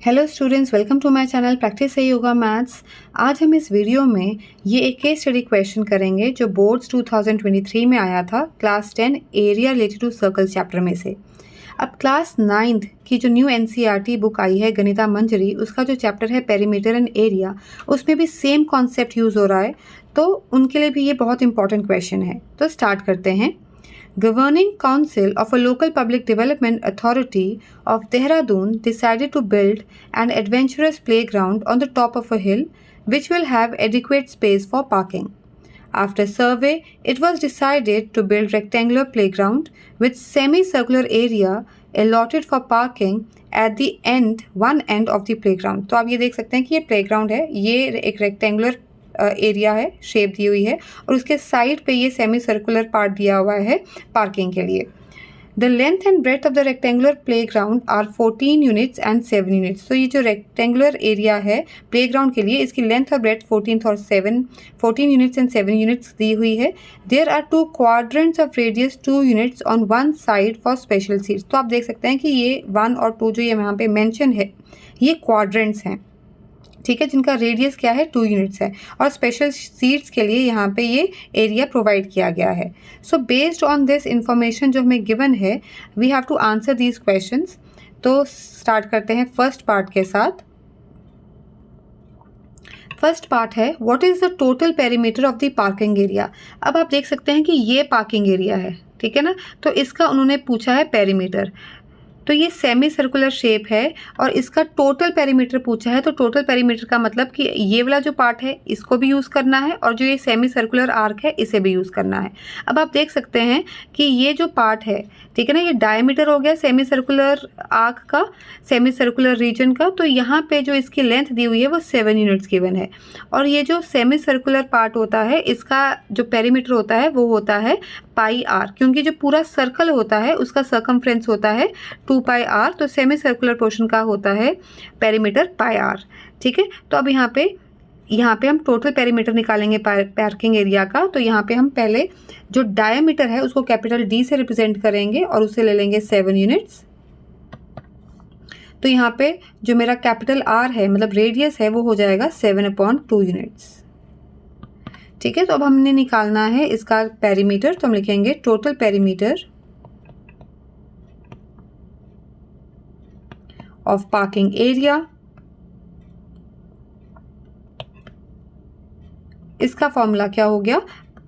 Hello students, welcome to my channel practice से yoga maths. आज हम इस वीडियो में ये एक केस स्टडी क्वेश्चन करेंगे जो बोर्ड्स 2023 में आया था class 10 area related to circles chapter में से। अब क्लास 9th की जो न्यू एनसीईआरटी बुक आई है गणिता मंजरी, उसका जो चैप्टर है पेरीमीटर एंड एरिया, उसमें भी सेम कॉन्सेप्ट यूज़ हो रहा है, तो उनके लिए भी ये बहुत इंपॉर्टेंट क्वेश्चन है। तो स्टार्ट करते हैं। Governing Council of a local public development authority of Dehradun decided to build an adventurous playground on the top of a hill which will have adequate space for parking. After survey, it was decided to build rectangular playground with semicircular area allotted for parking at the one end of the playground. तो आप ये देख सकते हैं कि ये playground है, ये एक rectangular एरिया है, शेप दी हुई है और उसके साइड पे ये सेमी सर्कुलर पार्ट दिया हुआ है पार्किंग के लिए। The length and breadth of the rectangular playground are 14 units and 7 units. तो ये जो रेक्टेंगुलर एरिया है प्ले ग्राउंड के लिए, इसकी लेंथ और ब्रेथ 14 यूनिट्स एंड 7 यूनिट्स दी हुई है। There are 2 quadrants of radius 2 units on one side for special seats. तो आप देख सकते हैं कि ये 1 और 2 जो ये यहाँ पे मेंशन है, ये क्वाड्रेंट्स हैं, ठीक है, जिनका रेडियस क्या है 2 यूनिट्स है और स्पेशल सीट्स के लिए यहाँ पे ये एरिया प्रोवाइड किया गया है। So based on this information जो हमें गिवन है, we have to answer these questions. तो स्टार्ट करते हैं फर्स्ट पार्ट के साथ। फर्स्ट पार्ट है what is the total perimeter of the parking area. अब आप देख सकते हैं कि ये पार्किंग एरिया है, ठीक है ना, तो इसका उन्होंने पूछा है पेरीमीटर। तो ये सेमी सर्कुलर शेप है और इसका टोटल पेरीमीटर पूछा है। तो टोटल पेरीमीटर का मतलब कि ये वाला जो पार्ट है इसको भी यूज़ करना है और जो ये सेमी सर्कुलर आर्क है इसे भी यूज़ करना है। अब आप देख सकते हैं कि ये जो पार्ट है, ठीक है ना, ये डायमीटर हो गया सेमी सर्कुलर आर्क का, सेमी सर्कुलर रीजन का। तो यहाँ पे जो इसकी लेंथ दी हुई है वो 7 यूनिट्स गिवन है और ये जो सेमी सर्कुलर पार्ट होता है इसका जो पेरीमीटर होता है वो होता है पाई आर, क्योंकि जो पूरा सर्कल होता है उसका सर्कमफ्रेंस होता है 2 पाई आर। तो सेमी सर्कुलर पोर्शन का होता है पेरीमीटर पाई आर, ठीक है। तो अब यहाँ पे हम टोटल पेरीमीटर निकालेंगे पार्किंग एरिया का। तो यहाँ पे हम पहले जो डायमीटर है उसको कैपिटल डी से रिप्रेजेंट करेंगे और उसे ले लेंगे 7 यूनिट्स। तो यहाँ पे जो मेरा कैपिटल आर है मतलब रेडियस है वो हो जाएगा 7/2 यूनिट्स, ठीक है। तो अब हमने निकालना है इसका पेरीमीटर, तो हम लिखेंगे total perimeter of parking area. इसका फॉर्मूला क्या हो गया,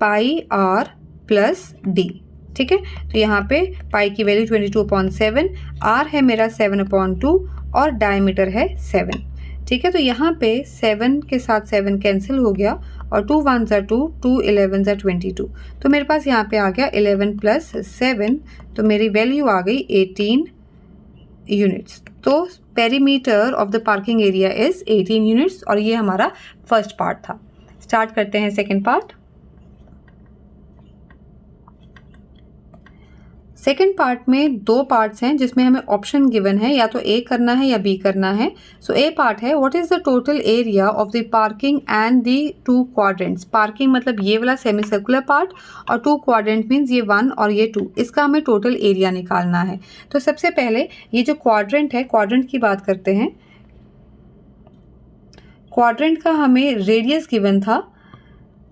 पाई आर प्लस डी, ठीक है। तो यहाँ पे पाई की वैल्यू 22/7, आर है मेरा 7/2 और डायमीटर है 7, ठीक है। तो यहाँ पे 7 के साथ 7 कैंसिल हो गया और 2 1s are 2, 2 11s are 22। तो मेरे पास यहाँ पे आ गया 11 + 7, तो मेरी वैल्यू आ गई 18 यूनिट्स। तो perimeter of the parking area is 18 units और ये हमारा फर्स्ट पार्ट था। स्टार्ट करते हैं सेकेंड पार्ट। सेकेंड पार्ट में 2 पार्ट्स हैं जिसमें हमें ऑप्शन गिवन है, या तो ए करना है या बी करना है। सो ए पार्ट है what is the total area of the parking and the 2 quadrants. Parking मतलब ये वाला सेमी सर्कुलर पार्ट और 2 क्वाड्रेंट मीन्स ये 1 और ये 2, इसका हमें टोटल एरिया निकालना है। तो सबसे पहले ये जो क्वाड्रेंट है, क्वाड्रेंट की बात करते हैं। क्वाड्रेंट का हमें रेडियस गिवन था,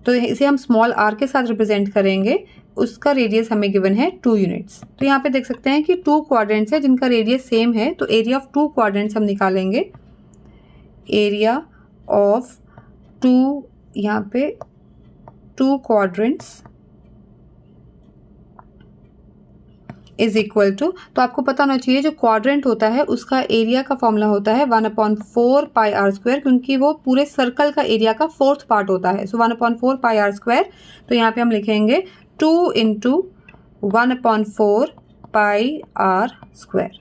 तो इसे हम स्मॉल आर के साथ रिप्रेजेंट करेंगे। उसका रेडियस हमें गिवन है 2 यूनिट्स। तो यहाँ पे देख सकते हैं कि 2 क्वाड्रेंट्स है जिनका रेडियस सेम है, तो एरिया ऑफ 2 क्वाड्रेंट्स हम निकालेंगे। एरिया ऑफ 2, यहाँ पे 2 क्वाड्रेंट्स इज इक्वल टू, तो आपको पता होना चाहिए जो क्वाड्रेंट होता है उसका एरिया का फॉर्मूला होता है 1/4 पाई आर स्क्वायर, क्योंकि वो पूरे सर्कल का एरिया का 4th पार्ट होता है। सो 1/4 पाई आर स्क्वायर। तो यहाँ पे हम लिखेंगे 2 × 1/4 पाई आर स्क्वायर,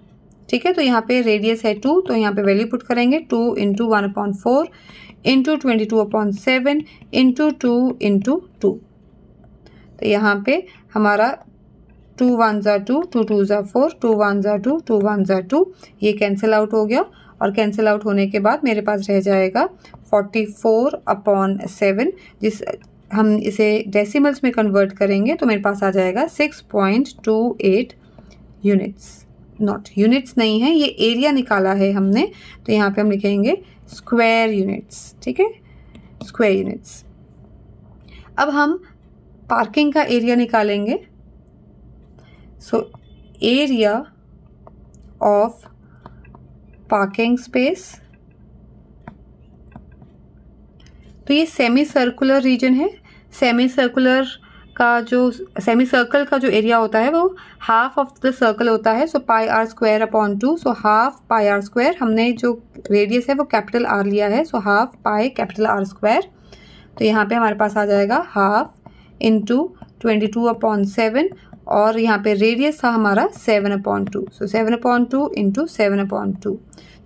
ठीक है। तो यहाँ पे रेडियस है 2, तो यहाँ पे वैल्यू पुट करेंगे 2 × 1/4 × 22/7 × 2 × 2। तो यहाँ पे हमारा 2 1s are 2, 2 2s are 4, 2 1s are 2, 2 1s are 2, ये कैंसिल आउट हो गया और कैंसिल आउट होने के बाद मेरे पास रह जाएगा 44/7, जिस हम इसे डेसिमल्स में कन्वर्ट करेंगे तो मेरे पास आ जाएगा 6.28 यूनिट्स। नॉट यूनिट्स नहीं है, ये एरिया निकाला है हमने, तो यहाँ पे हम लिखेंगे स्क्वायर यूनिट्स, ठीक है, स्क्वायर यूनिट्स। अब हम पार्किंग का एरिया निकालेंगे। So area of parking space, तो ये सेमी सर्कुलर रीजन है। सेमी सर्कुलर का जो सेमी सर्कल का जो एरिया होता है वो हाफ ऑफ द सर्कल होता है। So pi r square upon 2, so half pi r square, हमने जो रेडियस है वो कैपिटल आर लिया है, so half pi capital R square. तो यहाँ पे हमारे पास आ जाएगा हाफ इंटू 22/7, और यहाँ पे रेडियस था हमारा 7/2, सो 7/2 इंटू 7/2,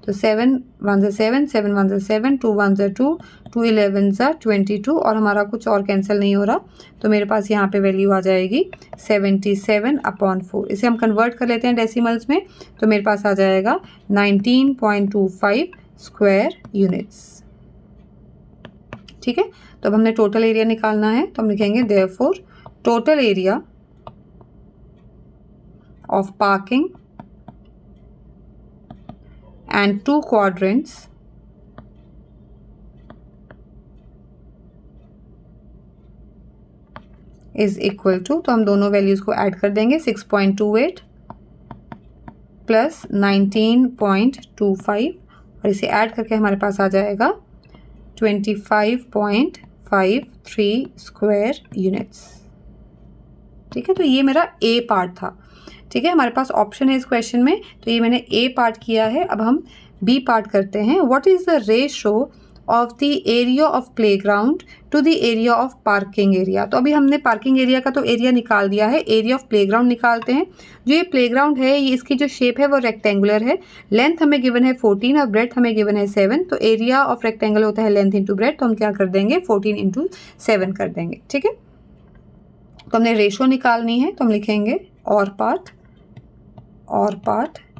तो 7 1 7, 7 1 7, 2 1 2, 2 11 22, और हमारा कुछ और कैंसिल नहीं हो रहा, तो मेरे पास यहाँ पे वैल्यू आ जाएगी 77/4। इसे हम कन्वर्ट कर लेते हैं डेसिमल्स में, तो मेरे पास आ जाएगा 19.25 स्क्वायर यूनिट्स, ठीक है। तो अब हमने टोटल एरिया निकालना है, तो हम लिखेंगे therefore total area of parking and 2 quadrants is equal to, तो हम दोनों वैल्यूज को ऐड कर देंगे, 6.28 प्लस 19.25, और इसे ऐड करके हमारे पास आ जाएगा 25.53 स्क्वायर यूनिट्स, ठीक है। तो ये मेरा ए पार्ट था, ठीक है। हमारे पास ऑप्शन है इस क्वेश्चन में, तो ये मैंने ए पार्ट किया है। अब हम बी पार्ट करते हैं। What is the ratio of the area of playground to the area of parking area. तो अभी हमने पार्किंग एरिया का तो एरिया निकाल दिया है, एरिया ऑफ प्लेग्राउंड निकालते हैं। जो ये प्लेग्राउंड है, ये इसकी जो शेप है वो रेक्टेंगुलर है, लेंथ हमें गिवन है 14 और ब्रेथ हमें गिवन है 7, तो एरिया ऑफ रेक्टेंगल होता है लेंथ इंटू ब्रेथ, तो हम क्या कर देंगे 14 इंटू 7 कर देंगे, ठीक है। तो हमने रेशो निकालनी है, तो हम लिखेंगे और part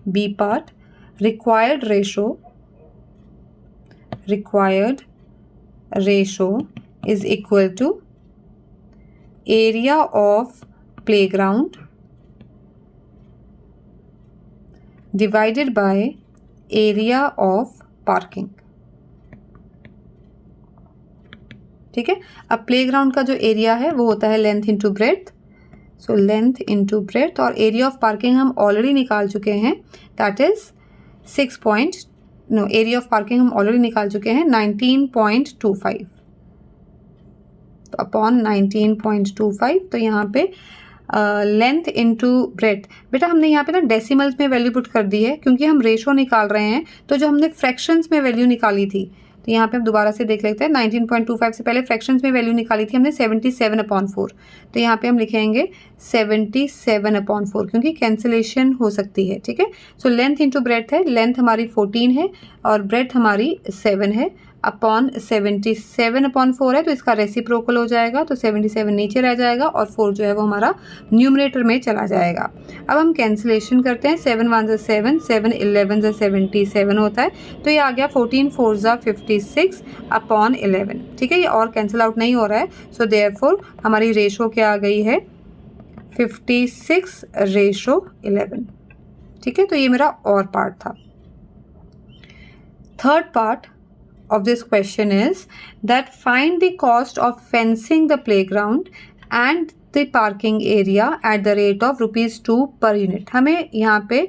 B part, required ratio is equal to area of playground divided by area of parking, ठीक है। अब प्लेग्राउंड का जो एरिया है वो होता है length into breadth, so length into breadth, और एरिया ऑफ पार्किंग हम ऑलरेडी निकाल चुके हैं, that is area of parking हम ऑलरेडी निकाल चुके हैं 19.25, तो अपॉन 19.25, तो यहाँ पे लेंथ इंटू ब्रेथ, बेटा हमने यहाँ पे ना डेसिमल्स में वैल्यू पुट कर दी है, क्योंकि हम रेशो निकाल रहे हैं। तो जो हमने फ्रैक्शंस में वैल्यू निकाली थी, तो यहाँ पे हम दोबारा से देख लेते हैं, 19.25 से पहले फ्रैक्शंस में वैल्यू निकाली थी हमने 77/4, तो यहाँ पे हम लिखेंगे 77/4, क्योंकि कैंसिलेशन हो सकती है, ठीक है। सो लेंथ इंटू ब्रेथ है, लेंथ हमारी 14 है और ब्रेथ हमारी 7 है, अपॉन 77/4 है, तो इसका रेसिप्रोकल हो जाएगा, तो 77 नीचे रह जाएगा और 4 जो है वो हमारा न्यूमरेटर में चला जाएगा। अब हम कैंसिलेशन करते हैं, 7 1 7, 7 11 77 होता है, तो ये आ गया 14 4 56 अपॉन 11, ठीक है। ये और कैंसिल आउट नहीं हो रहा है, सो देयरफॉर हमारी रेशो क्या आ गई है 56:11, ठीक है। तो ये मेरा और पार्ट था। Third part of this question is that find the cost of fencing the playground and the parking area at the rate of ₹2 per unit। हमें यहाँ पे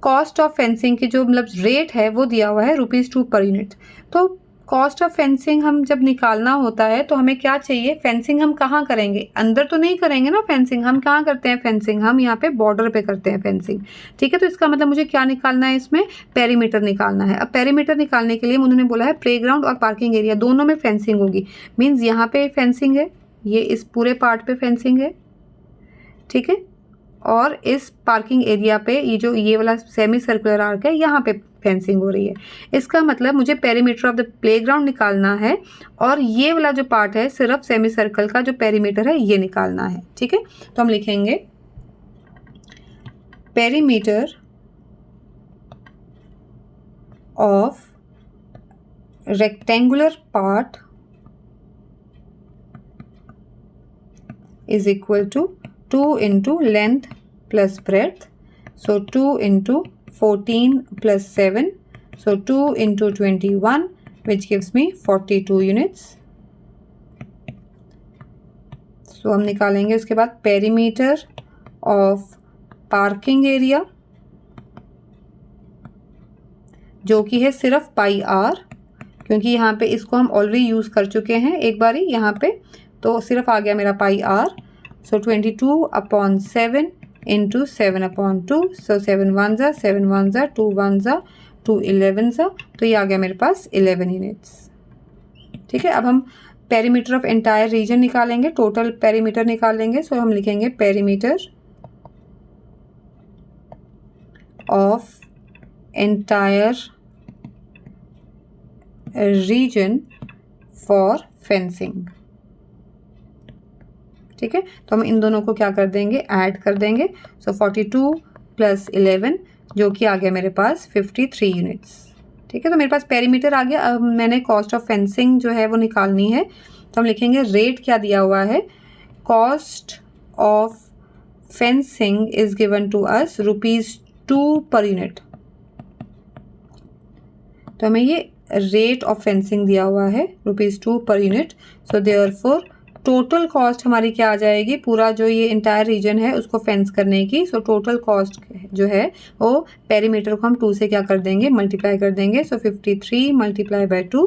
कॉस्ट ऑफ फेंसिंग की जो मतलब रेट है वो दिया हुआ है ₹2 पर यूनिट। तो कॉस्ट ऑफ फेंसिंग हम जब निकालना होता है तो हमें क्या चाहिए, फेंसिंग हम कहाँ करेंगे, अंदर तो नहीं करेंगे ना फेंसिंग, हम कहाँ करते हैं फेंसिंग, हम यहाँ पे बॉर्डर पे करते हैं फेंसिंग, ठीक है। तो इसका मतलब मुझे क्या निकालना है, इसमें पेरीमीटर निकालना है। अब पेरीमीटर निकालने के लिए उन्होंने बोला है प्लेग्राउंड और पार्किंग एरिया दोनों में फेंसिंग होगी, मीन्स यहाँ पे फेंसिंग है, ये इस पूरे पार्ट पे फेंसिंग है, ठीक है, और इस पार्किंग एरिया पे ये वाला सेमी सर्कुलर आर्क है, यहाँ पे फेंसिंग हो रही है। इसका मतलब मुझे पेरीमीटर ऑफ द प्लेग्राउंड निकालना है, और ये वाला जो पार्ट है सिर्फ सेमी सर्कल का जो पेरीमीटर है ये निकालना है, ठीक है। तो हम लिखेंगे perimeter of rectangular part is equal to 2 into length plus breadth, So 2 into 14 plus 7. So 2 into 21, which gives me 42 units. So हम निकालेंगे उसके बाद पेरीमीटर ऑफ पार्किंग एरिया, जो कि है सिर्फ पाई आर, क्योंकि यहाँ पे इसको हम ऑलरेडी यूज़ कर चुके हैं एक बारी यहाँ पे, तो सिर्फ आ गया मेरा पाई आर. So 22/7 into 7/2. सो 7 1 ज़ा 7 1 ज़ा 2 1 ज़ा 2 11 ज़ा, तो ये आ गया मेरे पास 11 यूनिट्स. ठीक है, अब हम पेरीमीटर ऑफ एंटायर रीजन निकालेंगे, टोटल पेरीमीटर निकालेंगे. सो हम लिखेंगे perimeter of entire reason for fencing. ठीक है, तो हम इन दोनों को क्या कर देंगे, ऐड कर देंगे. सो 42 प्लस 11, जो कि आ गया मेरे पास 53 यूनिट्स. ठीक है, तो मेरे पास पेरीमीटर आ गया. अब मैंने कॉस्ट ऑफ फेंसिंग जो है वो निकालनी है, तो हम लिखेंगे रेट क्या दिया हुआ है, cost of fencing is given to us ₹2 per unit. तो हमें ये रेट ऑफ फेंसिंग दिया हुआ है ₹2 per unit. So therefore total cost हमारी क्या आ जाएगी, पूरा जो ये इंटायर रीजन है उसको फेंस करने की. सो टोटल कॉस्ट जो है वो पेरीमीटर को हम 2 से क्या कर देंगे, मल्टीप्लाई कर देंगे. सो 53 मल्टीप्लाई बाय 2,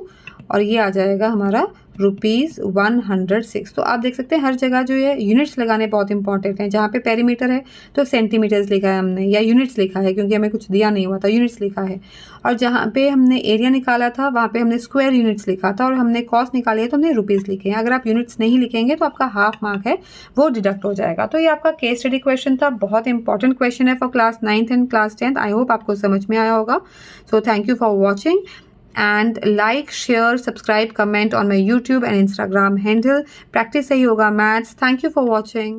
और ये आ जाएगा हमारा ₹106. तो आप देख सकते हैं हर जगह जो है यूनिट्स लगाने बहुत इंपॉर्टेंट हैं. जहाँ पे पेरीमीटर है तो सेंटीमीटर्स लिखा है हमने, या यूनिट्स लिखा है, क्योंकि हमें कुछ दिया नहीं हुआ था, यूनिट्स लिखा है. और जहाँ पे हमने एरिया निकाला था वहाँ पे हमने स्क्वायर यूनिट्स लिखा था, और हमने कॉस्ट निकाली है तो हमने रुपीज़ लिखे हैं. अगर आप यूनिट्स नहीं लिखेंगे तो आपका हाफ मार्क है वो डिडक्ट हो जाएगा. तो ये आपका केस स्टडी क्वेश्चन था, बहुत इंपॉर्टेंट क्वेश्चन है for class 9th and class 10th. I hope आपको समझ में आया होगा. So thank you for watching. And like, share, subscribe, comment on my YouTube and Instagram handle. Practice Sahi Yoga Maths. Thank you for watching.